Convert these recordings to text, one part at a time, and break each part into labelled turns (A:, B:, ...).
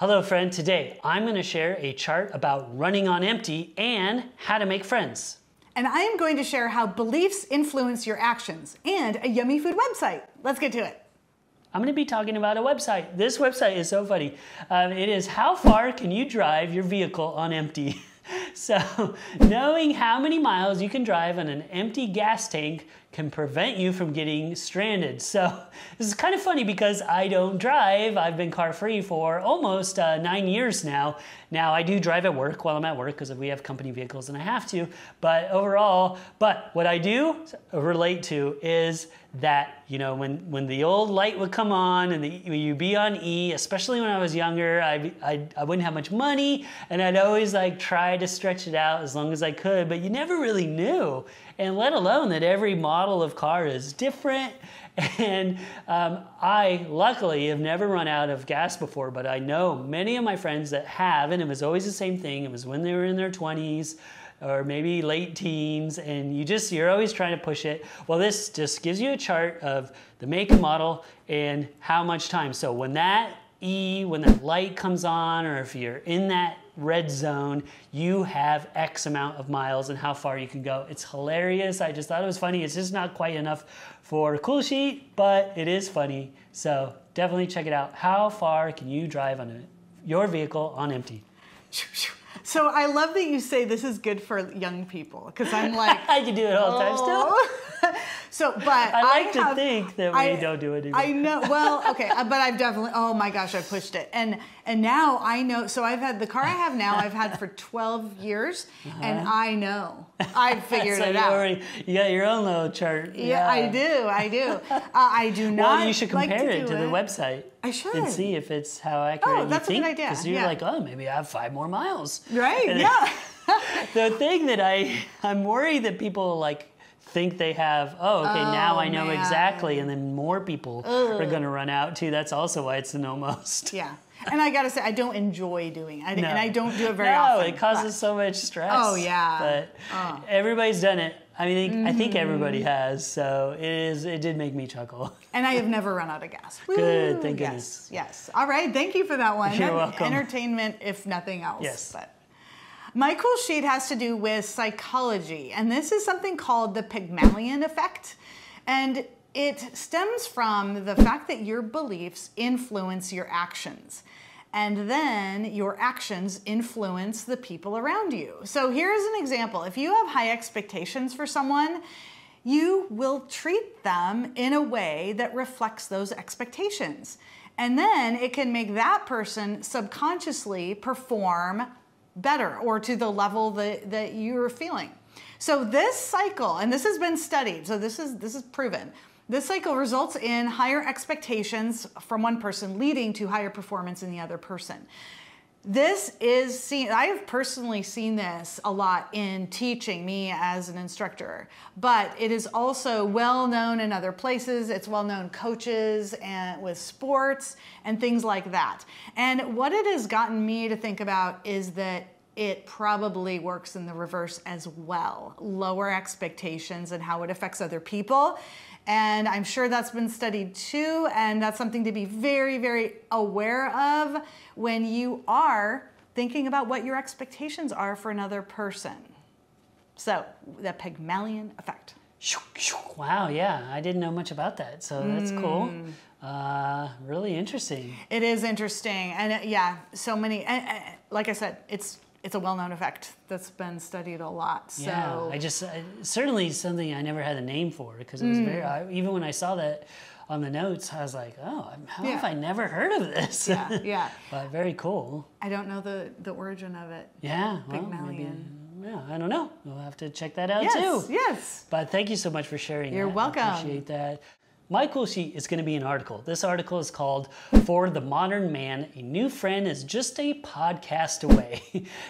A: Hello friend, today I'm going to share a chart about running on empty and how to make friends.
B: And I am going to share how beliefs influence your actions and a yummy food website. Let's get to it.
A: I'm going to be talking about a website. This website is so funny. It is how far can you drive your vehicle on empty? So knowing how many miles you can drive on an empty gas tank can prevent you from getting stranded. So this is kind of funny because I don't drive. I've been car free for almost 9 years now. Now I do drive at work while I'm at work because we have company vehicles and I have to. But what I do relate to is that, you know, when the old light would come on and you'd be on E, especially when I was younger, I wouldn't have much money and I'd always like try to stretch it out as long as I could, but you never really knew. And let alone that every model of car is different. And I luckily have never run out of gas before, but I know many of my friends that have, and it was always the same thing. It was when they were in their 20s or maybe late teens, and you're always trying to push it. Well, this just gives you a chart of the make and model and how much time. So when that light comes on, or if you're in that red zone, you have X amount of miles and how far you can go. It's hilarious. I just thought it was funny. It's just not quite enough for a cool sheet, but it is funny. So definitely check it out. How far can you drive on your vehicle on empty?
B: So I love that you say this is good for young people, because I'm like,
A: I can do it all the time still.
B: So, but
A: I like to think that we don't do it anymore.
B: I know. Well, okay, but I've definitely. Oh my gosh, I pushed it, and now I know. So I've had the car I have now. I've had for 12 years, and I know. I've figured
A: so
B: it out.
A: You got your own little chart.
B: Yeah, I do. I do not.
A: Well, you should compare it to the website.
B: I should.
A: And see if it's how accurate
B: that's
A: you think.
B: a good idea.
A: Because you're like, oh, maybe I have 5 more miles.
B: Right. Yeah.
A: The thing that I'm worried that people like think they have, now I know exactly, and then more people are going to run out too. That's also why it's an almost.
B: Yeah. And I got to say, I don't enjoy doing it. And I don't do it very often.
A: No, it causes so much stress.
B: Oh, yeah.
A: But everybody's done it. I mean, I think everybody has, so it did make me chuckle.
B: And I have never run out of gas.
A: Good, thank goodness.
B: Yes. All right, thank you for that one.
A: You're welcome.
B: Entertainment, if nothing else.
A: Yes.
B: But my cool sheet has to do with psychology, and this is something called the Pygmalion Effect. And it stems from the fact that your beliefs influence your actions. And then your actions influence the people around you. So here's an example. If you have high expectations for someone, you will treat them in a way that reflects those expectations. And then it can make that person subconsciously perform better or to the level that you're feeling. So this cycle, and this has been studied, so this is proven. This cycle results in higher expectations from one person, leading to higher performance in the other person. This is seen, I have personally seen this a lot in teaching, me as an instructor, but it is also well known in other places. It's well known coaches and with sports and things like that. And what it has gotten me to think about is that it probably works in the reverse as well. Lower expectations and how it affects other people. And I'm sure that's been studied too, and that's something to be very, very aware of when you are thinking about what your expectations are for another person. So, the Pygmalion Effect.
A: Wow, yeah, I didn't know much about that, so that's cool. Really interesting.
B: It is interesting, and so many, like I said, it's a well-known effect that's been studied a lot. So
A: yeah, certainly something I never had a name for, because it was even when I saw that on the notes, I was like, oh, how have I never heard of this?
B: Yeah.
A: But very cool.
B: I don't know the origin of it.
A: Yeah,
B: Pygmalion.
A: I don't know. We'll have to check that out too.
B: Yes.
A: But thank you so much for sharing.
B: You're welcome.
A: I appreciate that. My cool sheet is going to be an article. This article is called "For the Modern Man, a New Friend is Just a Podcast Away."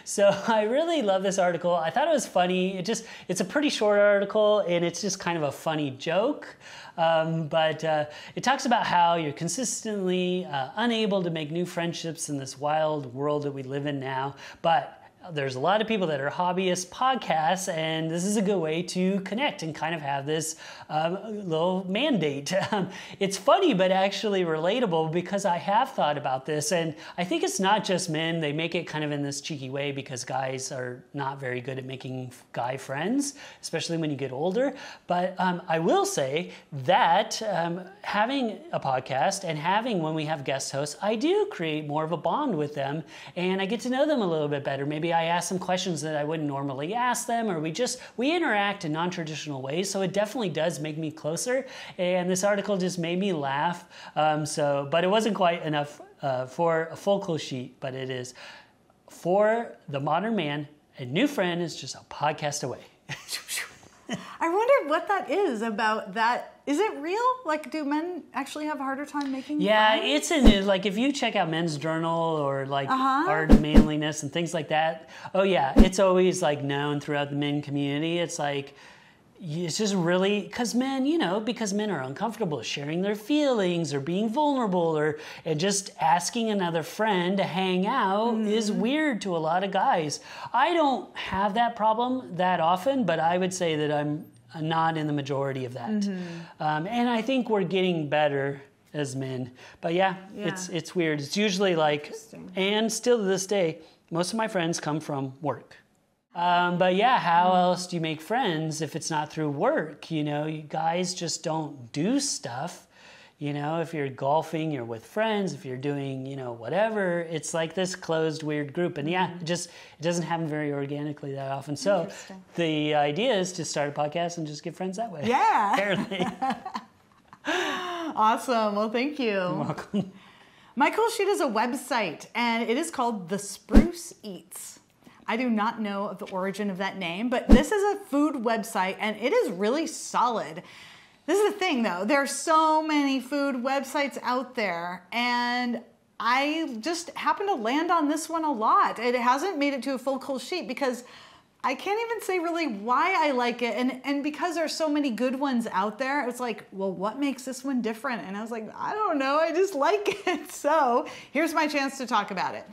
A: So I really love this article. I thought it was funny. It's a pretty short article, and it's just kind of a funny joke. But it talks about how you're consistently unable to make new friendships in this wild world that we live in now. But there's a lot of people that are hobbyist podcasts, and this is a good way to connect and kind of have this little mandate. It's funny, but actually relatable, because I have thought about this, and I think it's not just men. They make it kind of in this cheeky way because guys are not very good at making guy friends, especially when you get older. But I will say that having a podcast and having, when we have guest hosts, I do create more of a bond with them, and I get to know them a little bit better. Maybe I ask them questions that I wouldn't normally ask them, or we interact in non-traditional ways, so it definitely does make me closer, and this article just made me laugh. But it wasn't quite enough for a full close sheet, but it is. For the modern man, a new friend is just a podcast away.
B: I wonder what that is about that. Is it real? Like, do men actually have a harder time making friends?
A: Yeah, it's like if you check out Men's Journal or like Art of Manliness and things like that. Oh yeah, it's always like known throughout the men community. It's like, it's just really, because men, because men are uncomfortable sharing their feelings or being vulnerable and just asking another friend to hang out is weird to a lot of guys. I don't have that problem that often, but I would say that I'm not in the majority of that. And I think we're getting better as men. But yeah. It's weird. It's usually like, and still to this day, most of my friends come from work. But yeah, how else do you make friends if it's not through work? You guys just don't do stuff. If you're golfing, you're with friends. If you're doing, whatever, it's like this closed, weird group. And yeah, it doesn't happen very organically that often. So the idea is to start a podcast and just get friends that way.
B: Yeah.
A: Apparently.
B: Awesome. Well, thank you.
A: You're welcome.
B: My Cool Sheet is a website, and it is called the Spruce Eats. I do not know of the origin of that name, but this is a food website, and it is really solid. This is the thing, though. There are so many food websites out there, and I just happen to land on this one a lot. It hasn't made it to a full Cool Sheet because I can't even say really why I like it. And because there's so many good ones out there, it's like, well, what makes this one different? And I was like, I don't know. I just like it. So here's my chance to talk about it.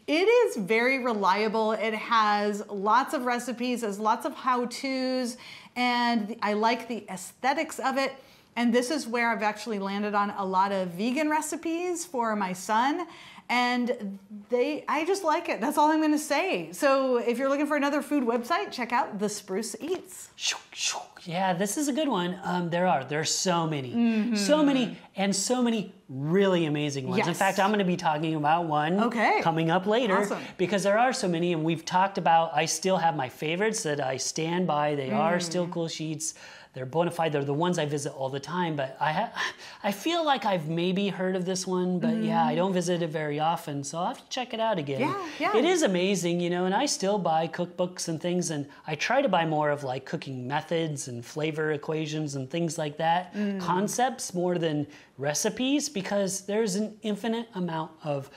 B: It is very reliable. It has lots of recipes, has lots of how-tos, and I like the aesthetics of it. And this is where I've actually landed on a lot of vegan recipes for my son. And I just like it. That's all I'm going to say. So if you're looking for another food website, check out the Spruce Eats.
A: Yeah, this is a good one. There's so many, so many really amazing ones.
B: Yes.
A: In fact, I'm going to be talking about one coming up later because there are so many, and we've talked about. I still have my favorites that I stand by. They are still cool sheets. They're bona fide. They're the ones I visit all the time. But I feel like I've maybe heard of this one, but yeah, I don't visit it very often. So I'll have to check it out again.
B: Yeah.
A: It is amazing, and I still buy cookbooks and things, and I try to buy more of like cooking methods and flavor equations and things like that, concepts more than recipes, because there's an infinite amount of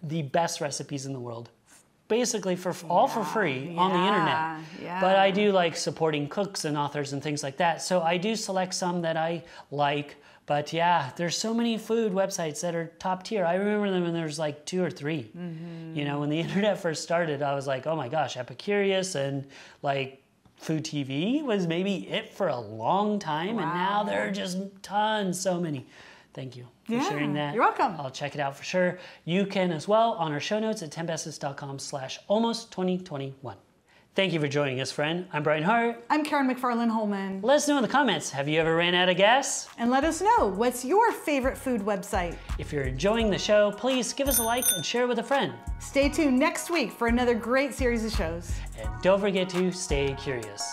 A: the best recipes in the world. Basically all for free on the internet. But I do like supporting cooks and authors and things like that. So I do select some that I like. But yeah, there's so many food websites that are top tier. I remember them when there was like 2 or 3. When the internet first started, I was like, oh my gosh, Epicurious and like Food TV was maybe it for a long time. And now there are just tons, so many. Thank you for sharing that.
B: You're welcome.
A: I'll check it out for sure. You can as well on our show notes at 10bestest.com/almost2021. Thank you for joining us, friend. I'm Brian Hart.
B: I'm Karen McFarland Holman.
A: Let us know in the comments, have you ever ran out of gas?
B: And let us know, what's your favorite food website?
A: If you're enjoying the show, please give us a like and share with a friend.
B: Stay tuned next week for another great series of shows.
A: And don't forget to stay curious.